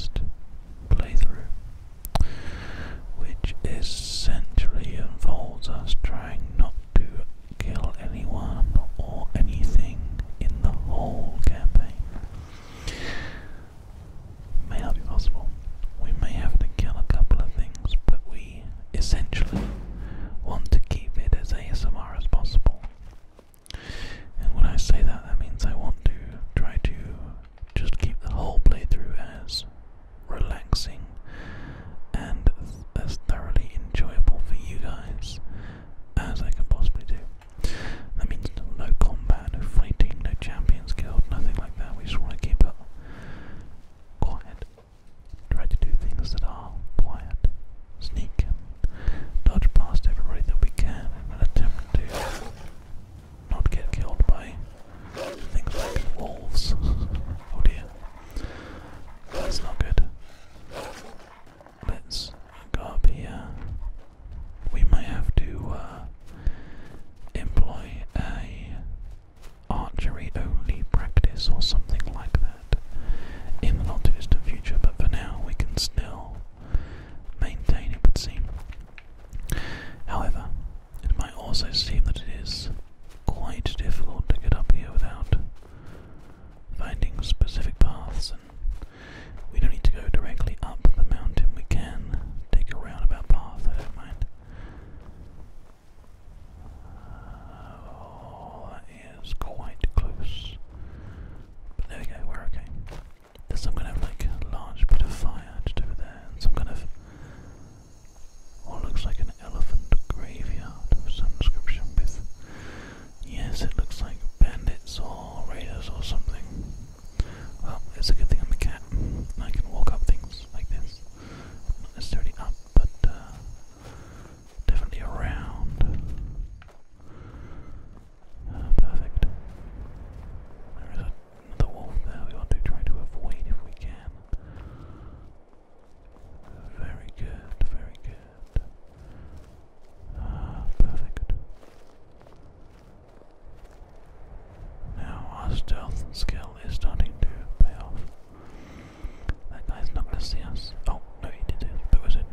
Pacifist playthrough, which essentially involves us trying not to kill anyone or anything in the whole campaign. May not be possible. We may have to kill a couple of things, but we essentially want to keep it as ASMR as possible. And when I say that, that means I want to try to just keep the whole playthrough as relaxing and as thoroughly enjoyable for you guys as I can possibly do. That means no combat, no fighting, no champions killed, nothing like that. We just want to keep it quiet. Try to do things that are quiet. Sneak and dodge past everybody that we can in an attempt to not get killed by things like wolves. Oh dear. That's not good. Let's go up here. We might have to employ a archery only practice or something like that in the not too distant future, but for now we can still maintain, it would seem. However, it might also seem that it is quite difficult to get up here without finding specific paths, and we don't need to go directly up the mountain. We can take a roundabout path, I don't mind. Oh, that is quite close. But there we go, we're okay. There's some kind of like large bit of fire just over there, and some kind of what looks like an elephant graveyard of some description with, yes, it looks like bandits or raiders or something. Well, it's a good thing I'm a cat. I can walk up things like this. Not necessarily up, but definitely around. Perfect. There is another wolf there we want to try to avoid if we can. Very good, very good. Perfect. Now our stealth skill is starting to pay off. That guy's not going to see us. Oh, no, he did it, but was it?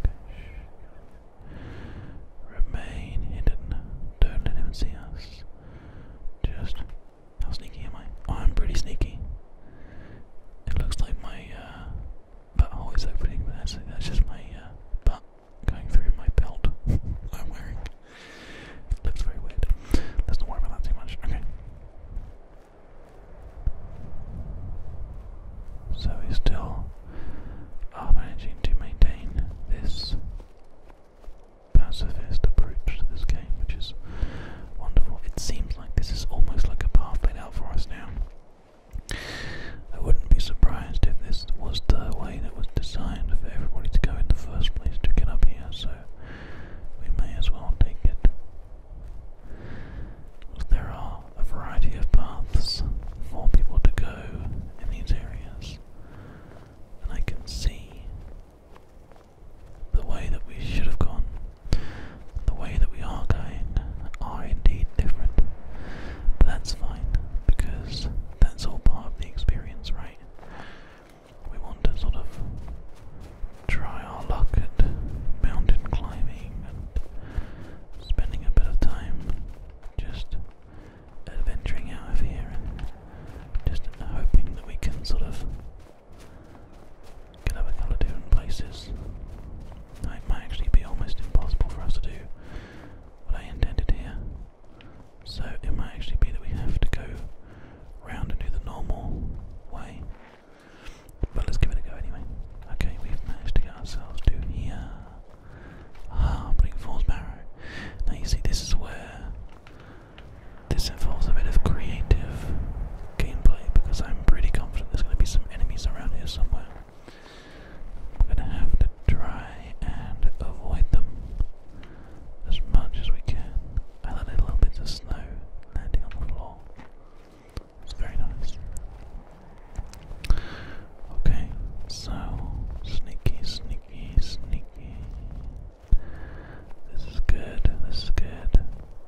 Okay. Remain hidden. Don't let him see us. Just, how sneaky am I? Oh, I'm pretty sneaky. It looks like my butthole is opening, but that's just my butt going through my belt I'm wearing. It looks very weird. Let's not worry about that too much. Okay. So we still are managing to maintain this pacifist approach to this game, which is wonderful. It seems like this is almost like a path laid out for us now. I wouldn't be surprised if this was the way that was designed for everybody to go in the first place to get up here, so we may as well take it. There are a variety of paths for people to go in these areas, and I can see the way that we should have gone, the way that we are going, are indeed different. But that's fine, because that's all part of the experience, right? We want to sort of try our luck at mountain climbing and spending a bit of time just adventuring out of here and just hoping that we can sort of get up a couple of different places. It might actually be almost impossible for us to do what I intended here, so it might actually be that we have to go round and do the normal way, but let's give it a go anyway. Okay, we've managed to get ourselves to here. Bleak Barrow. Now you see, this is where this involves a bit of creative gameplay, because I'm pretty confident there's going to be some enemies around here somewhere. We're going to have to try and avoid them as much as we can. I let a little bit of snow landing on the floor. It's very nice. Okay, so sneaky, sneaky, sneaky. This is good, this is good.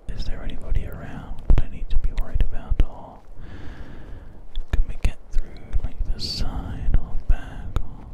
Is there anybody around that I need to be worried about, or can we get through like the side or back, or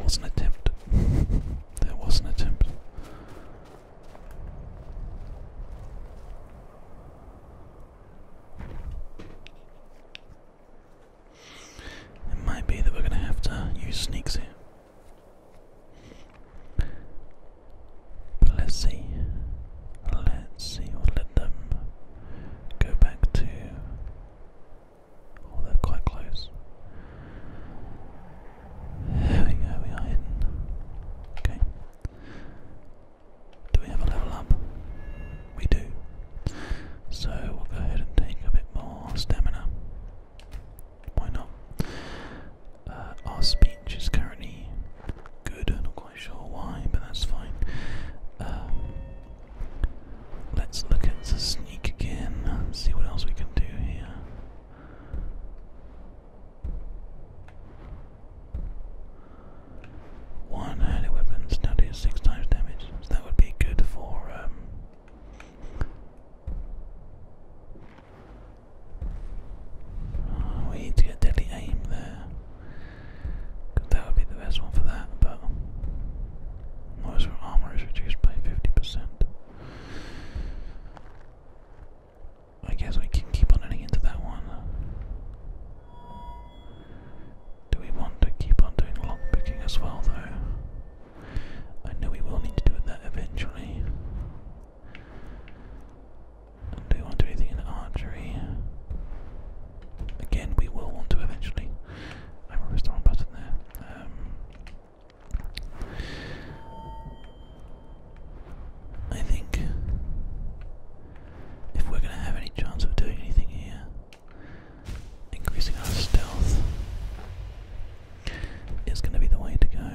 was an attempt. There was an attempt. It might be that we're going to have to use sneaks here. But let's see. We'll let them go back to... Oh, they're quite close. There we go, we are hidden. Okay. Do we have a level up? We do. So we'll go ahead and take a bit more stamina. Why not? Our speech is currently good, not quite sure why, but that's fine. Let's look at the sneak again and see what else we can do here. One-handed weapons now do 6 times damage, so that would be good for we need to get deadly aim there. That would be the best one for that, but most armor is reduced by 50%. I guess we can keep on heading into that one. Do we want to keep on doing lockpicking as well, though? I know we will need to do that eventually. And do we want to do anything in archery? Again, we will want to eventually. I pressed the wrong button there. I think if we're going to have any chance of doing anything here, increasing our stealth is going to be the way to go.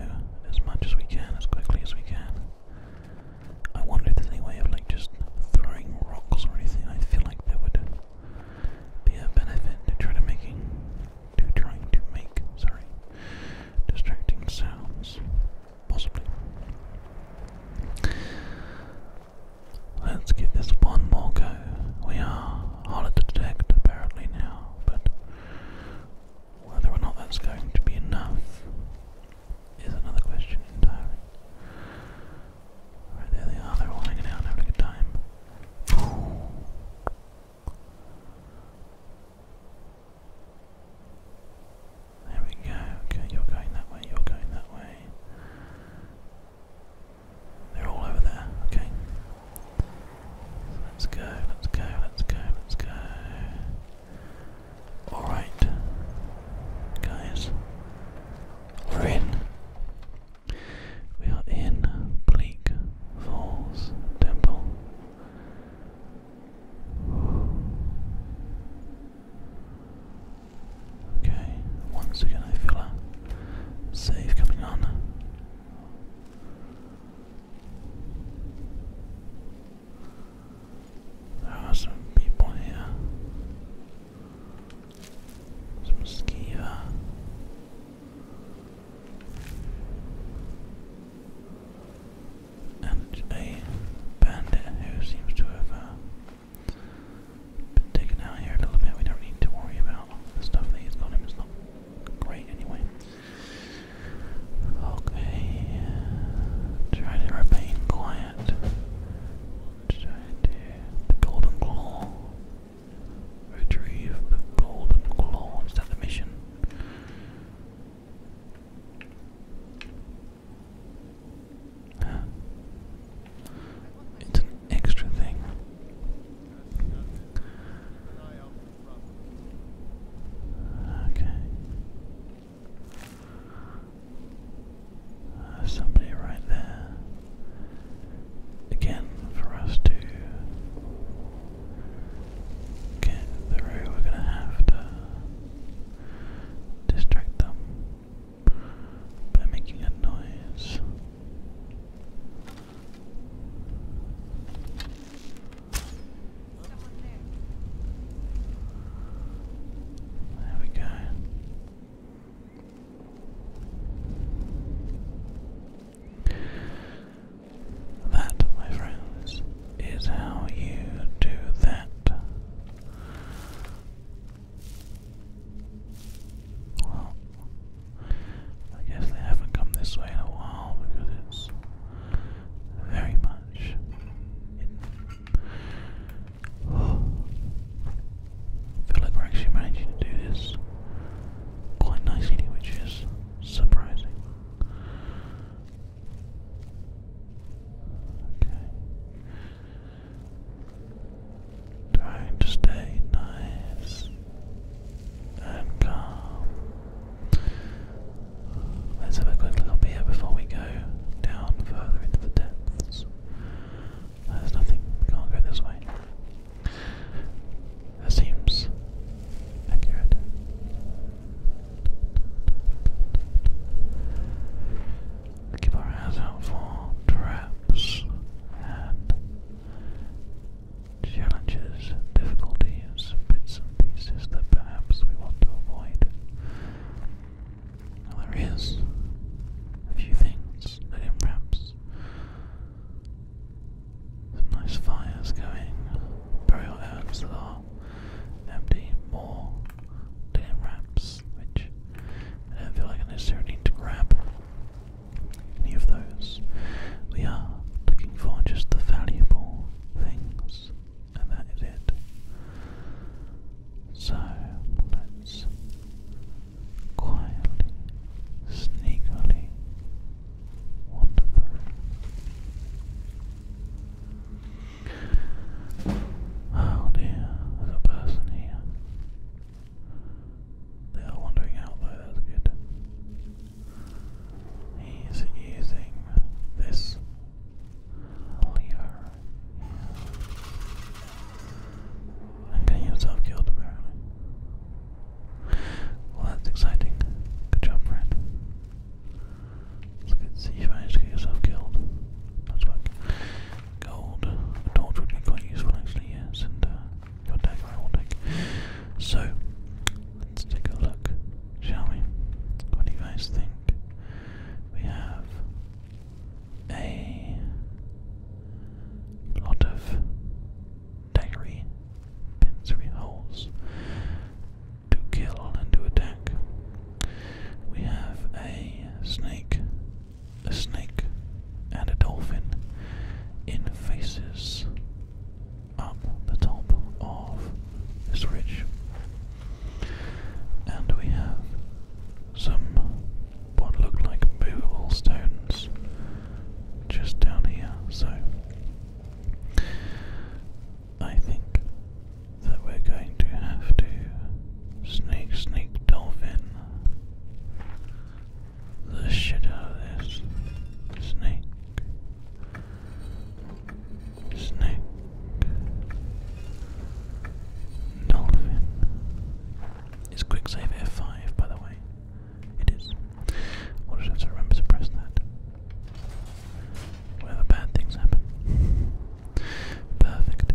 guys think? We have a lot of dairy pincery holes to kill and to attack. We have a snake, and a dolphin in faces up the top of this ridge. And we have some what look like movable stones just down here, so I think that we're going to have to snake dolphin the shit out of this. Snake dolphin. Is quick save F5, by the way? It is. We'll just have to remember to press that whenever bad things happen. Perfect.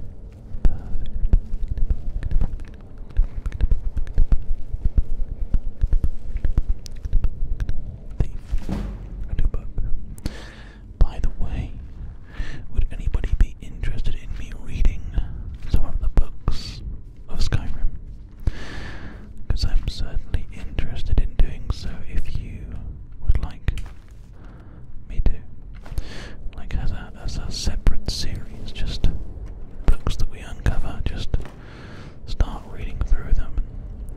Thief. A new book. By the way, would anybody be interested in me reading some of the books of Skyrim? Because I'm certainly interested in doing so if you would like me to. Like as a separate series, just books that we uncover, just start reading through them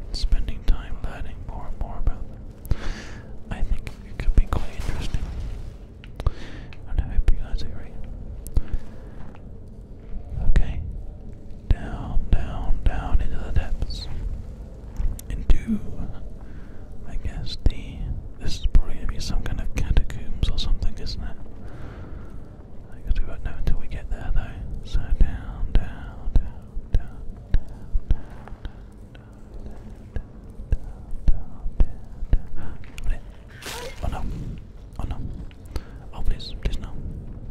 and spending time learning more and more about them. I think it could be quite interesting. And I hope you guys agree. Okay. Down into the depths. Into, I guess, this is probably going to be some kind of catacombs or something, isn't it? I guess we won't know until we get there, though. So down. Oh no. Oh please no.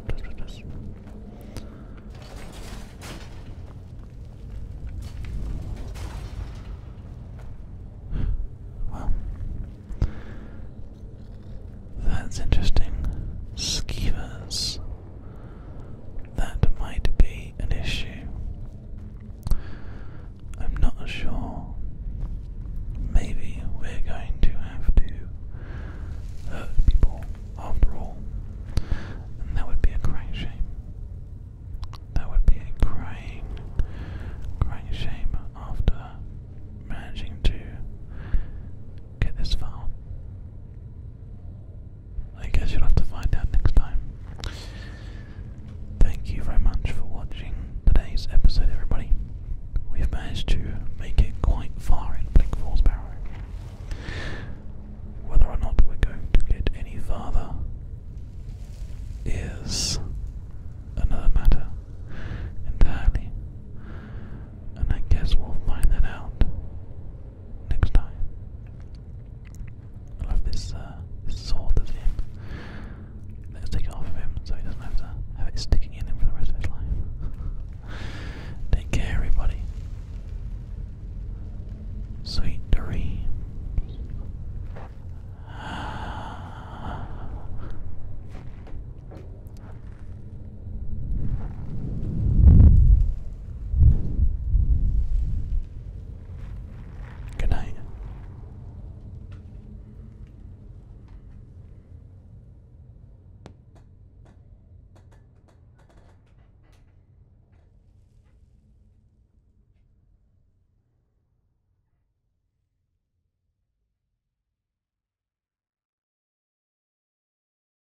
Please. Well, that's interesting. Skeevers. That might be an issue. I'm not sure. Maybe we're going to have to hurt people after all. And that would be a crying shame. That would be a crying shame after managing to get this far. I guess you'll have to find out next time. Thank you very much for watching today's episode, everybody. We've managed to make it quite far in Bleak Falls Barrow. Whether or not we're going to get any farther is another matter entirely. And I guess we'll find that out next time. I love this sword